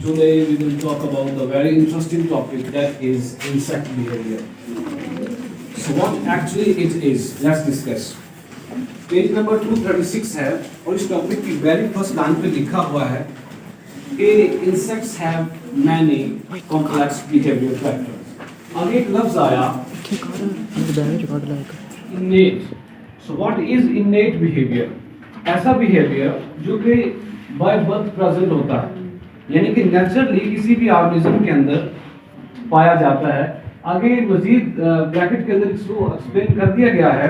Today we will talk about the very interesting topic that is insect behavior. So what actually it is, let's discuss. Page number 236 है और इस topic की very first line पे लिखा हुआ है कि insects have many complex behavior factors. आगे एक लफ्ज आया innate. So what is innate behavior? ऐसा behavior जो कि by birth present होता है, यानी कि नेचुरली किसी भी ऑर्गेनिज्म के अंदर पाया जाता है. आगे मजीद ब्रैकेट के अंदर इसको एक्सप्लेन कर दिया गया है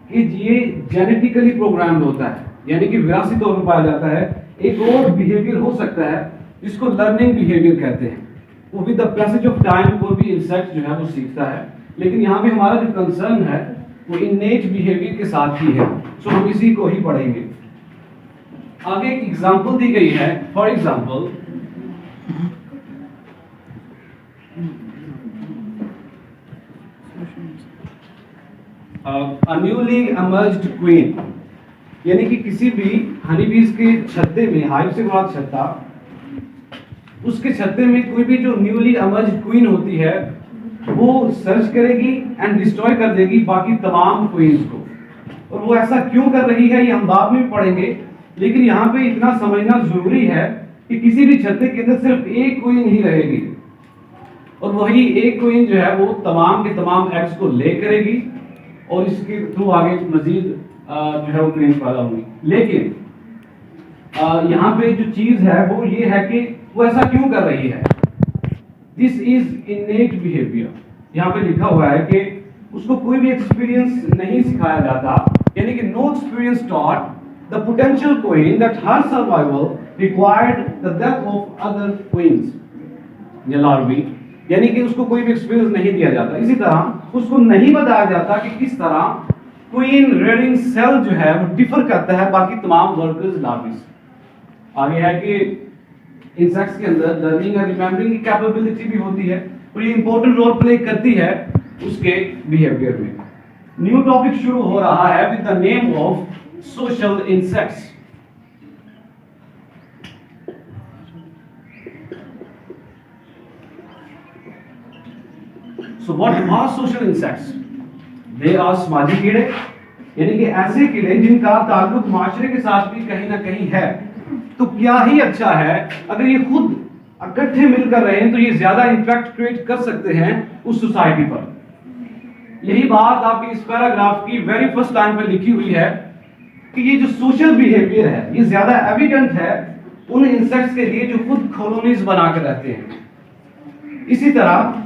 कि ये जेनेटिकली प्रोग्राम्ड होता है, यानी कि विरासती तौर पर पाया जाता है. एक और बिहेवियर हो सकता है जिसको लर्निंग बिहेवियर कहते हैं, वो with the passage of time कोई भी इंसेक्ट जो है वो सीखता है. लेकिन यहाँ पे हमारा जो कंसर्न है वो इनेट बिहेवियर के साथ ही है. सो हम इसी को ही पढ़ेंगे. आगे एक एग्जांपल दी गई है. For example a newly emerged queen, यानी कि किसी भी हनी बीज के छत्ते में, हाइव से बाद छत्ता, उसके छत्ते में कोई भी जो न्यूली emerged क्वीन होती है वो सर्च करेगी एंड डिस्ट्रॉय कर देगी बाकी तमाम क्वींस को. और वो ऐसा क्यों कर रही है ये हम बाद में पढ़ेंगे, लेकिन यहाँ पे इतना समझना जरूरी है कि किसी भी छत्ते के अंदर सिर्फ एक क्वीन ही रहेगी और वही एक क्वीन जो है वो तमाम के तमाम एग्स को ले करेगी और इसके थ्रू आगे मजीद जो है वो क्वीन पैदा होंगी. लेकिन यहाँ पे जो चीज है वो ये है कि वो ऐसा क्यों कर रही है. This is इनेट behaviour. यहाँ पे लिखा हुआ है कि उसको कोई भी एक्सपीरियंस नहीं सिखाया जाता, यानी कि no experience taught the potential queen that her survival required the death of other queens या लार्वी, यानी कि उसको कोई भी एक्सपीरियंस नहीं दिया जाता. इसी तरह उसको नहीं बताया जाता कि किस तरह क्वीन रेयरिंग सेल जो है वो डिफर करता है बाकी तमाम वर्कर्स लार्वी से. आगे है कि इंसेक्ट्स के अंदर लर्निंग और रिमेम्बरिंग की कैपेबिलिटी भी होती है और ये इंपॉर्टेंट रोल प्ले करती है उसके बिहेवियर में. न्यू टॉपिक शुरू हो रहा है with the name of social insects. So what are social insects? They are समाजी कीड़े, यानी कि ऐसे कीड़े जिनका ताल्लुक माशरे के साथ भी कहीं ना कहीं है. तो क्या ही अच्छा है अगर ये खुद इकट्ठे मिलकर रहें तो ये ज्यादा इंपैक्ट क्रिएट कर सकते हैं उस सोसाइटी पर. यही बात आपकी इस पैराग्राफ की वेरी फर्स्ट लाइन पर लिखी हुई है कि ये जो सोशल बिहेवियर है ये ज्यादा एविडेंट है उन इंसेक्ट्स के लिए जो खुद कॉलोनीज बनाकर रहते हैं. इसी तरह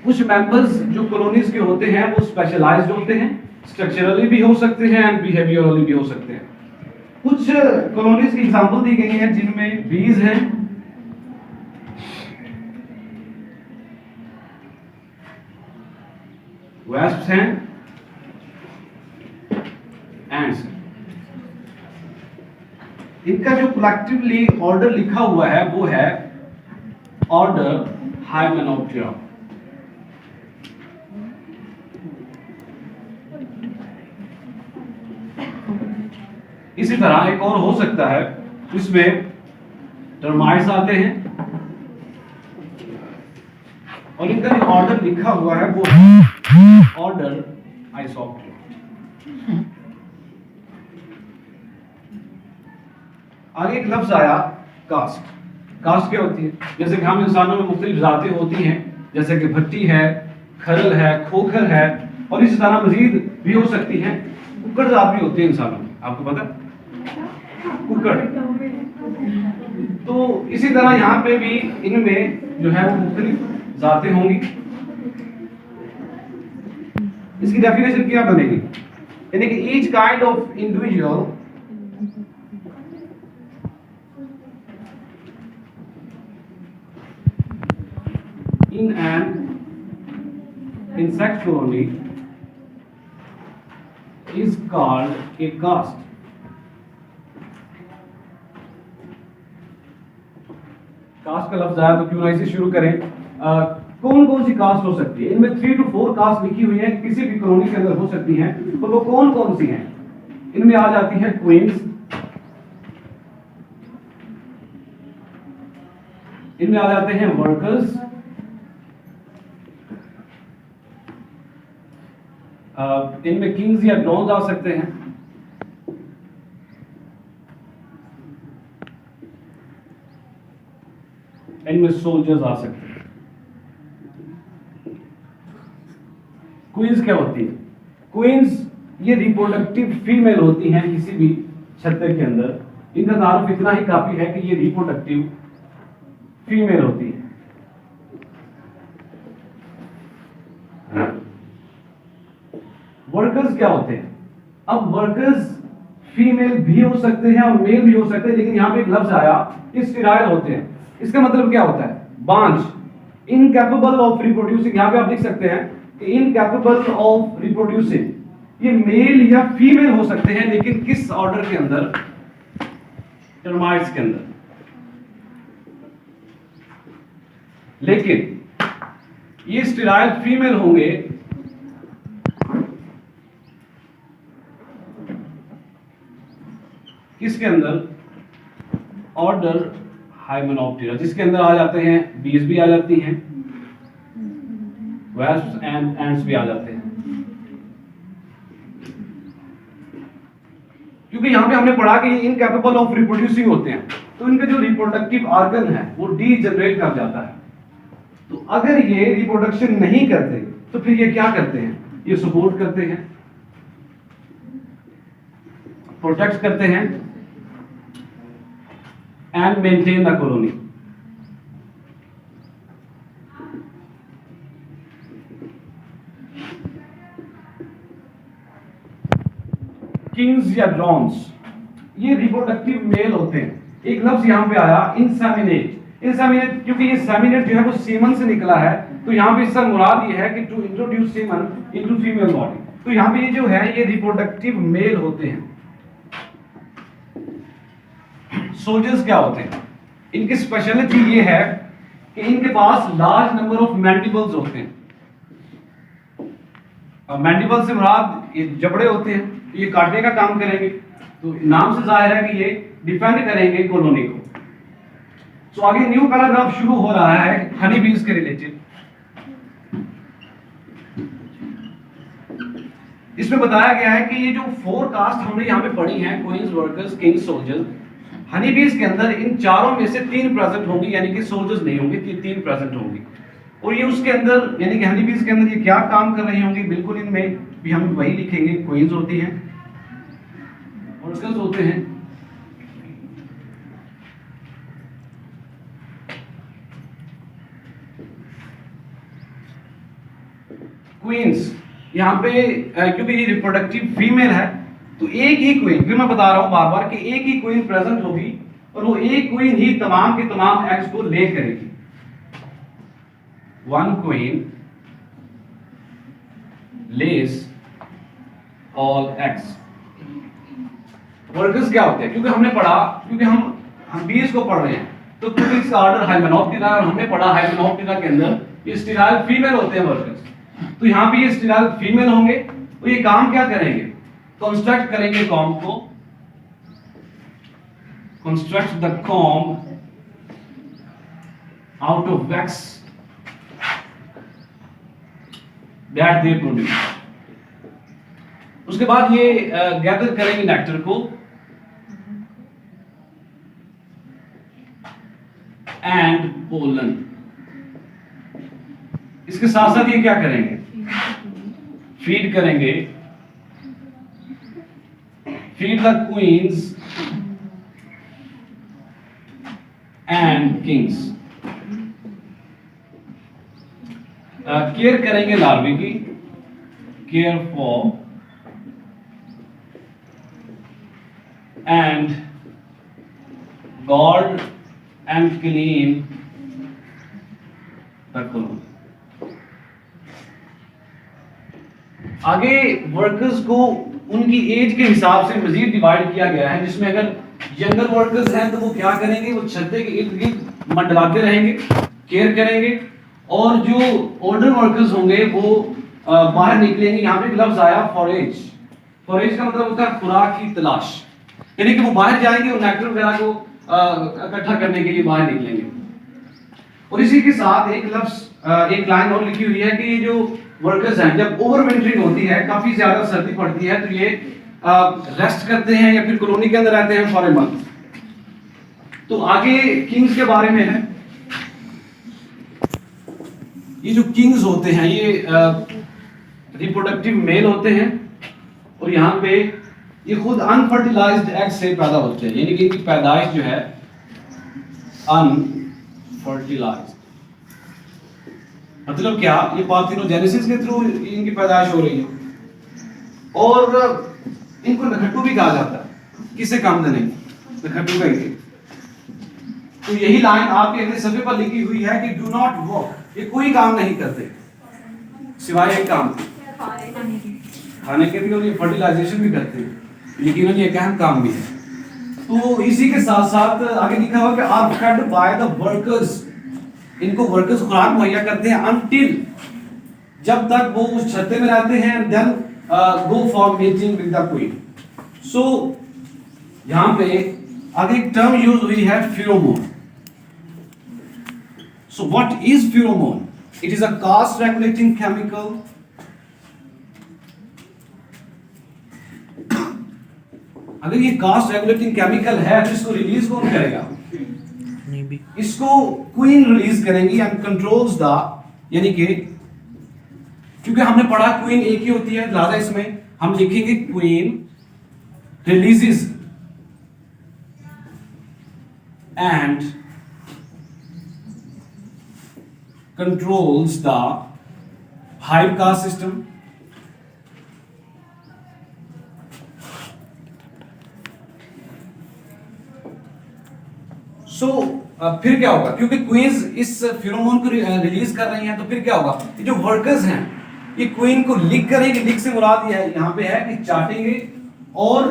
कुछ मेंबर्स जो कॉलोनीज के होते हैं वो स्पेशलाइज्ड होते हैं, स्ट्रक्चरली भी हो सकते हैं एंड बिहेवियरली भी हो सकते हैं. कुछ कॉलोनीज की एग्जांपल दी गई हैं जिनमें बीज हैं, वेस्प्स हैं, एंड्स. इनका जो कलेक्टिवली ऑर्डर लिखा हुआ है वो है ऑर्डर हाइमेनोप्टेरा. इसी तरह एक और हो सकता है, इसमें टर्माइट्स आते हैं और इनका जो ऑर्डर लिखा हुआ है वो ऑर्डर आइसोप्टेरा. आगे एक लफ्ज आया कास्ट. कास्ट क्या होती है? जैसे कि हम इंसानों में मुख्तलिफ जातें होती हैं, जैसे कि भट्टी है, खरल है, खोखर है और इसी तरह मजीद भी हो सकती हैं. कुक्कड़ जात भी होती है इंसानों में, आपको पता है कुक्कड़. तो इसी तरह यहाँ पे भी इनमें जो है वो मुख्तलिफ जातें होंगी. इसकी डेफिनेशन क्या बनेगी, यानी कि each kind of individual in an insect colony is called a caste. Caste का लफ्ज आया तो क्यों ना इसे शुरू करें. कौन कौन सी कास्ट हो सकती है? इनमें 3 to 4 कास्ट लिखी हुई है, किसी भी कॉलोनी के अंदर हो सकती हैं. तो वो कौन कौन सी हैं? इनमें आ जाती है क्वींस, इनमें आ जाते हैं वर्कर्स, इनमें किंग्स या ड्रोन्स आ सकते हैं, इनमें सोल्जर्स आ सकते हैं। क्वींस क्या होती है? क्वींस ये रिप्रोडक्टिव फीमेल होती हैं किसी भी छत्ते के अंदर। इनका तारुफ इतना ही काफी है कि ये रिप्रोडक्टिव फीमेल होती है। वर्कर्स क्या होते हैं? अब वर्कर्स फीमेल भी हो सकते हैं और मेल भी हो सकते हैं, लेकिन यहां पे एक लफ्ज आया स्टेराइल होते हैं। इसका मतलब क्या होता है? बांझ, इनकैपेबल ऑफ रिप्रोड्यूसिंग। यहां पे आप लिख सकते हैं कि इनकैपेबल ऑफ रिप्रोड्यूसिंग। ये मेल या फीमेल हो सकते हैं, लेकिन किस ऑर्डर के अंदर? टर्माइट्स के अंदर। लेकिन ये स्टेराइल फीमेल होंगे किसके अंदर? ऑर्डर हाइमेनॉप्टेरा, जिसके अंदर आ जाते हैं बीज भी आ जाती हैं, वेस्प्स एंड एंड्स भी आ जाते हैं। क्योंकि यहां पे हमने पढ़ा कि ये इनकैपेबल ऑफ रिप्रोड्यूसिंग होते हैं, तो इनका जो रिप्रोडक्टिव ऑर्गन है वो डीजनरेट कर जाता है। तो अगर ये रिप्रोडक्शन नहीं करते तो फिर ये क्या करते हैं? ये सपोर्ट करते हैं, प्रोटेक्ट करते हैं and maintain the colony. Kings या ड्रोन्स ये रिप्रोडक्टिव मेल होते हैं। एक लफ्ज यहां पे आया इंसेमिनेट। इंसेमिनेट क्योंकि ये सेमिनेट जो है वो सीमन से निकला है, तो यहां पे इसका मुराद ये है कि to introduce semen into female body. तो यहां पे ये जो है ये रिप्रोडक्टिव मेल होते हैं। सोल्जर्स क्या होते हैं? इनकी स्पेशलिटी ये है कि इनके पास लार्ज नंबर ऑफ मैंडिबल्स होते हैं। मैंडिबल से मुराद ये जबड़े होते हैं, ये काटने का काम करेंगे, तो नाम से जाहिर है कि ये डिफेंड करेंगे कॉलोनी को। तो आगे न्यू पैराग्राफ शुरू हो रहा है हनी बीज के रिलेटेड। इसमें बताया गया है कि ये जो फोर कास्ट हमने यहाँ पे पढ़ी हैं, queens, workers, kings, soldiers, honey bees के अंदर इन चारों में से तीन प्रेजेंट होंगी, यानी कि सोल्जर्स नहीं होंगे, तीन प्रेजेंट होंगी। और ये उसके अंदर यानी कि हनी बीज के अंदर ये क्या काम कर रही होंगी? बिल्कुल इनमें भी हम वही लिखेंगे, क्वींस होती हैं, वर्कर्स होते हैं, क्वींस। यहाँ पे क्योंकि ये रिप्रोडक्टिव फीमेल है, तो एक ही क्वीन, फिर मैं बता रहा हूं बार बार कि एक ही क्वीन प्रेजेंट होगी और वो एक क्वीन ही तमाम के तमाम एग्स को ले करेगी। One queen less all eggs. Workers क्या होते हैं? क्योंकि हमने पढ़ा, क्योंकि हम बीज को पढ़ रहे हैं, तो क्योंकि इसका ऑर्डर हाइमेनॉप्टेरा है और हमने पढ़ा हाइमेनॉप्टेरा के अंदर ये स्टेराइल फीमेल होते हैं वर्कर्स। तो यहां पे ये स्टेराइल फीमेल होंगे, तो ये काम क्या करेंगे? कंस्ट्रक्ट करेंगे कॉम्ब को, construct the comb out of wax that they produce. उसके बाद ये गैदर करेंगे नेक्टर को एंड पोलन। इसके साथ साथ ये क्या करेंगे? फीड करेंगे, feed the queens and kings। Care करेंगे लार्वे की, care for and guard and clean the colony. आगे वर्कर्स को उनकी एज के हिसाब से मजीद डिवाइड किया गया है, जिसमें अगर यंगर वर्कर्स हैं तो वो क्या करेंगे? वो छत्ते के इर्द गिर्द मंडलाते रहेंगे, केयर करेंगे, और जो ओल्डर वर्कर्स होंगे वो बाहर निकलेंगे। यहाँ पे एक लफ्ज आया फॉरेज। फॉरेज का मतलब होता है खुराक की तलाश, यानी कि वो बाहर जाएंगे और नेक्टर वगैरह को इकट्ठा करने के लिए बाहर निकलेंगे। और इसी के साथ एक लफ्ज एक लाइन और लिखी हुई है कि ये जो वर्कर्स हैं जब ओवर विंटरिंग होती है, काफी ज्यादा सर्दी पड़ती है, तो ये रेस्ट करते हैं या फिर कॉलोनी के अंदर रहते हैं फॉर ए मंथ। तो आगे किंग्स के बारे में है। ये जो किंग्स होते हैं ये रिप्रोडक्टिव मेल होते हैं और यहाँ पे ये खुद अनफर्टिलाइज्ड एग से पैदा होते हैं, यानी कि इनकी पैदाइश जो है अनफर्टिलाइज्ड। मतलब क्या, ये पार्थिनोजेनेसिस के थ्रू इनकी पैदाइश हो रही है। और इनको नखट्टू भी कहा जाता है, किसे काम नहीं, नखट्टू कहेंगे। तो यही लाइन आपके अगले सफे पर लिखी हुई है कि डू नॉट वर्क, ये कोई काम नहीं करते सिवाय एक काम खाने के भी, और ये फर्टिलाइजेशन भी करते हैं, लेकिन ये एक अहम काम भी है। तो इसी के साथ साथ आगे लिखा हुआ कि are fed by the workers, इनको वर्कर्स खुराक मुहैया करते हैं अनटिल, जब तक वो उस छत्ते में रहते हैं, then go for meeting with the queen. So यहां पे आगे एक टर्म यूज हुई है pheromone. So what is pheromone? It is a caste regulating chemical अगर ये कास्ट रेगुलेटिंग केमिकल है तो इसको रिलीज कौन करेगा? इसको क्वीन रिलीज करेंगी एंड कंट्रोल्स द, यानी कि क्योंकि हमने पढ़ा क्वीन एक ही होती है, लिहाजा इसमें हम लिखेंगे queen releases and controls the hive caste system. फिर क्या होगा, क्योंकि क्वींस इस फेरोमोन को रिलीज कर रही हैं, तो फिर क्या होगा, ये जो वर्कर्स हैं ये क्वीन को लिक करेंगे। लिक से मुराद ये है, यहाँ पे है कि चाटेंगे और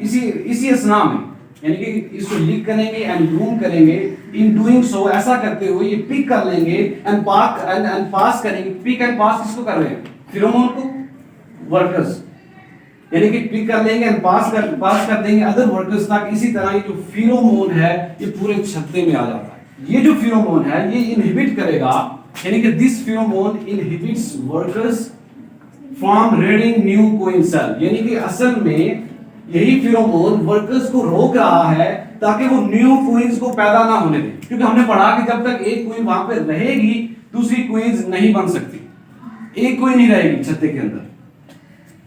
इसी असना में, यानी कि इसको लिक करेंगे एंड ग्रूम करेंगे। इन डूइंग सो, ऐसा करते हुए ये पिक कर लेंगे एंड पास करेंगे। पिक एंड पास किसको कर रहे हैं? फेरोमोन को, वर्कर्स, यानी कि पिक कर लेंगे एंड पास कर देंगे अदर वर्कर्स तक। इसी तरह ये जो फेरोमोन है ये पूरे छत्ते में आ जाता है। ये जो फेरोमोन है ये इनहिबिट करेगा, यानी कि this pheromone inhibits workers from rearing new queen cell, यानी कि असल में यही फेरोमोन वर्कर्स को रोक रहा है ताकि वो न्यू क्वींस को पैदा ना होने दें। क्योंकि हमने पढ़ा कि जब तक एक क्वीन वहां पे रहेगी दूसरी क्वींस नहीं बन सकती, एक क्वीन ही रहेगी छत्ते के अंदर।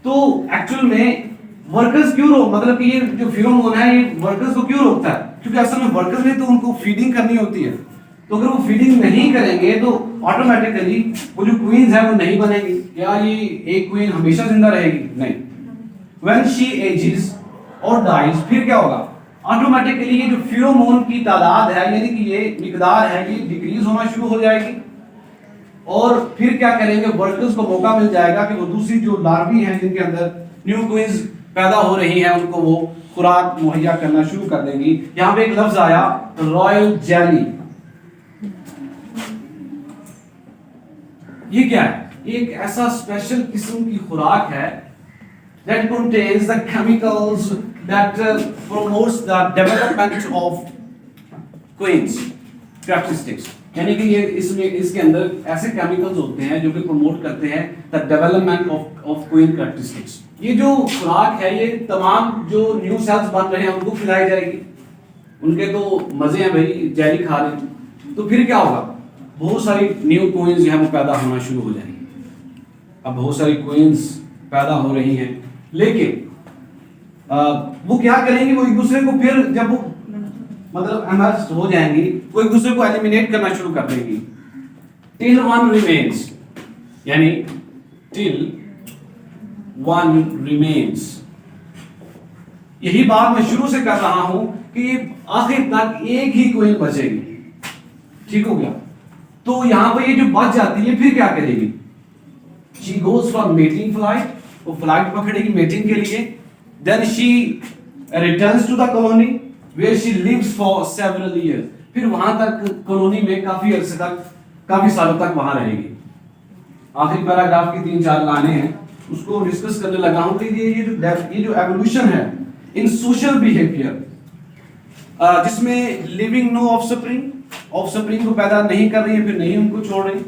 तो एक्चुअल में वर्कर्स क्यों रोक, मतलब कि ये जो फेरोमोन है ये वर्कर्स को क्यों रोकता है? क्योंकि असल में वर्कर्स ने तो उनको फीडिंग करनी होती है, तो अगर वो फीडिंग नहीं करेंगे तो ऑटोमेटिकली वो जो क्वींस है वो नहीं बनेगी। या ये एक क्वीन हमेशा जिंदा रहेगी? नहीं। When she ages or dies, फिर क्या होगा? ऑटोमेटिकली ये जो फेरोमोन की तादाद है, यानी कि ये मिकदार है, ये डिक्रीज होना शुरू हो जाएगी। और फिर क्या करेंगे, वर्कर्स को मौका मिल जाएगा कि वो दूसरी जो लार्वी हैं जिनके अंदर न्यू क्वींस पैदा हो रही हैं उनको वो खुराक मुहैया करना शुरू कर देंगी। यहां पे एक लफ्ज आया रॉयल जेली। ये क्या है? एक ऐसा स्पेशल किस्म की खुराक है that contains the chemicals that promotes the development of queens characteristics, यानी कि ये इसमें इसके अंदर ऐसे केमिकल्स होते हैं जो कि प्रमोट करते हैं the development of queen characteristics. ये जो खुराक है ये तमाम जो न्यू सेल्स बन रहे हैं उनको खिलाई जाएगी। उनके तो मजे हैं भाई, जेली खा रहे हैं। तो फिर क्या होगा, बहुत सारी न्यू क्वींस जो है वो पैदा होना शुरू हो जाएंगी। अब बहुत सारी क्वींस पैदा हो रही हैं, लेकिन वो क्या करेंगी, वो एक दूसरे को फिर जब वो मतलब एमर्ज हो जाएंगी वो एक दूसरे को एलिमिनेट करना शुरू कर देंगी। टिल वन रिमेन्स, यानी टिल वन रिमेन्स। यही बात मैं शुरू से कर रहा हूं कि आखिर तक एक ही क्वीन बचेगी। ठीक हो गया? तो यहां पर ये जो बच जाती है फिर क्या करेगी? She goes for mating flight, वो फ्लाइट पकड़ेगी मेटिंग के लिए। Then she returns to the colony where she lives for several years, फिर वहां तक कॉलोनी में काफी अरसे तक, काफी सालों तक वहां रहेगी। आखिरी पैराग्राफ की 3-4 लाइनें हैं, उसको डिस्कस करने लगा हूं कि ये जो एवोल्यूशन है इन सोशल बिहेवियर, जिसमें लिविंग नो ऑफस्प्रिंग ऑफस्प्रिंग को पैदा नहीं कर रही है, फिर नहीं उनको छोड़ रही।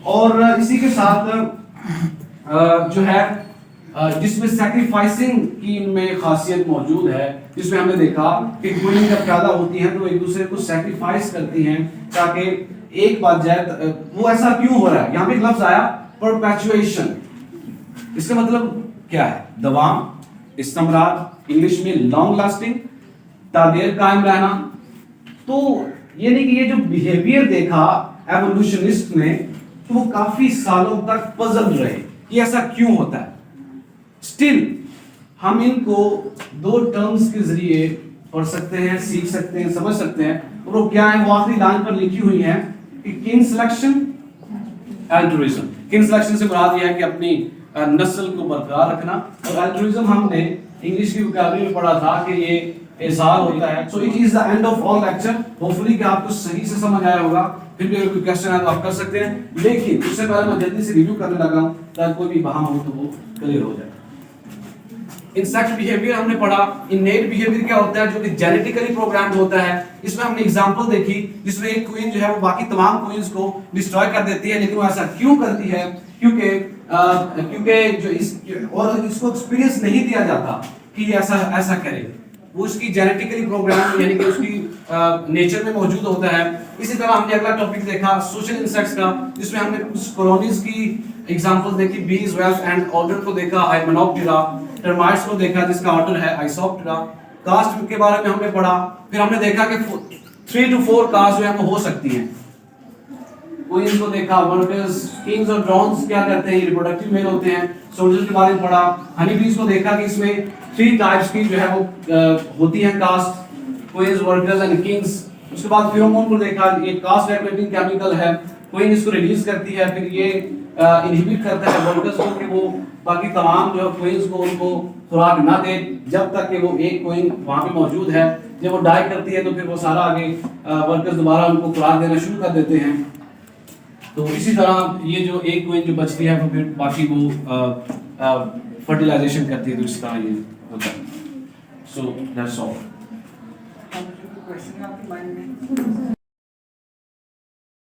और इसी के साथ जो है जिसमें सैक्रिफाइसिंग की इनमें खासियत मौजूद है, जिसमें हमने देखा कि क्वीन जब पैदा होती हैं तो एक दूसरे को सैक्रिफाइस करती हैं ताकि एक बात जाए। वो ऐसा क्यों हो रहा है? यहाँ पे एक लफ्ज आया परपेचुएशन, इसका मतलब क्या है? दवाम, इस्तेमरार, इंग्लिश में लॉन्ग लास्टिंग, तादेर कायम रहना। तो यानी कि ये जो बिहेवियर देखा एवोल्यूशनिस्ट ने, तो वो काफी सालों तक पजल रहे कि ऐसा क्यों होता है। स्टिल हम इनको दो टर्म्स के जरिए पढ़ सकते हैं, सीख सकते हैं, समझ सकते हैं। और वो क्या है? वो आखिरी लाइन पर लिखी हुई है कि किन सिलेक्शन, एल्ट्रुइज्म। किन सिलेक्शन से मुराद यह है कि अपनी नस्ल को बरकरार रखना, और एल्ट्रुइज्म हमने इंग्लिश की वोकैबुलरी में पढ़ा था कि ये इज़हार होता है। So it is the end of all lecture. Hopefully कि आपको सही से समझ आया होगा। फिर भी अगर कोई क्वेश्चन है तो आप कर सकते हैं, लेकिन उससे पहले मैं जल्दी से रिव्यू करने लगा हूं ताकि कोई भी बहाना हो तो वो क्लियर हो जाए। इंसेक्ट बिहेवियर हमने पढ़ा। इनेट बिहेवियर क्या होता है? जो कि जेनेटिकली प्रोग्राम्ड होता है। इसमें हमने एग्जांपल देखी जिसमें एक क्वीन जो है वो बाकी तमाम क्वींस को डिस्ट्रॉय कर देती है, लेकिन वो ऐसा क्यों करती है? क्योंकि जो इसको एक्सपीरियंस नहीं दिया जाता कि ऐसा करे। वो उसकी जेनेटिकली प्रोग्राम यानी कि उसकी नेचर में मौजूद होता है। इसी तरह हमने अगला टॉपिक देखा सोशल इंसेक्ट्स का, जिसमें हमने कुछ कॉलोनीज की एग्जांपल देखी, बीज, वेल्स एंड ऑर्डर को देखा, हाइमेनोप्टेरा, टर्माइट्स को देखा जिसका ऑर्डर है आइसोप्टेरा। कास्ट के बारे में हमने पढ़ा। फिर हमने देखा कि 3 to 4 कास्ट जो है वो हो सकती हैं। क्वींस को देखा, वर्कर्स, किंग्स और ड्रोन्स क्या करते हैं? रिप्रोडक्टिव मेल होते हैं। सोल्जर्स के बारे में पढ़ा। हनी बीज को देखा कि इसमें 3 टाइप्स की जो है वो होती हैं caste, queens, workers and kings. उसके बाद फेरोमोन को देखा, ये कास्ट रेगुलेटिंग केमिकल है, क्वीन इसको रिलीज करती है, फिर ये इनहिबिट करता है वर्कर्स को कि वो बाकी तमाम जो क्वींस को उनको खुराक ना दे जब तक कि वो एक क्वीन वहां पे मौजूद है। जब वो डाई करती है तो फिर वो सारा आगे वर्कर्स दोबारा उनको खुराक देना शुरू कर देते हैं। तो इसी तरह ये जो एक क्वीन जो बचती है वो फिर बाकी वो फर्टिलाइजेशन करती है, तो इस तरह ये होता है। So that's all. क्वेश्चन आपके माइंड में